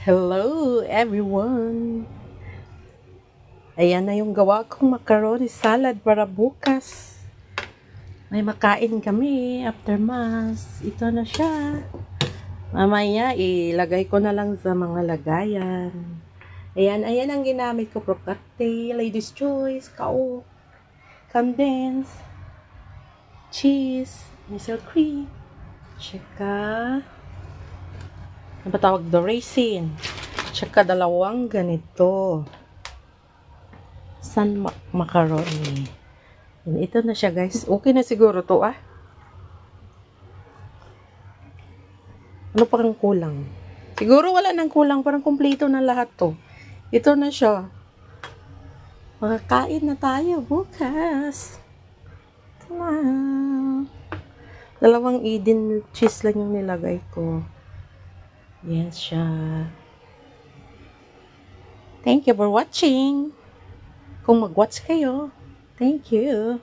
Hello everyone! Ayan na yung gawa kong macaroni salad para bukas. May makain kami after mass. Ito na siya. Mamaya ilagay ko na lang sa mga lagayan. Ayan ang ginamit ko. Procate, Lady's Choice, Kao, condensed, cheese, miso cream, tsaka ano ba tawag do? Raisin. Tsaka dalawang ganito. Macaroni. And ito na siya, guys. Okay na siguro to, ah. Ano parang kulang? Siguro wala nang kulang. Parang kumpleto na lahat to. Ito na siya. Makakain na tayo bukas. Ito na. Dalawang Eden cheese lang yung nilagay ko. Yes siya. Thank you for watching. Kung mag-watch kayo, thank you.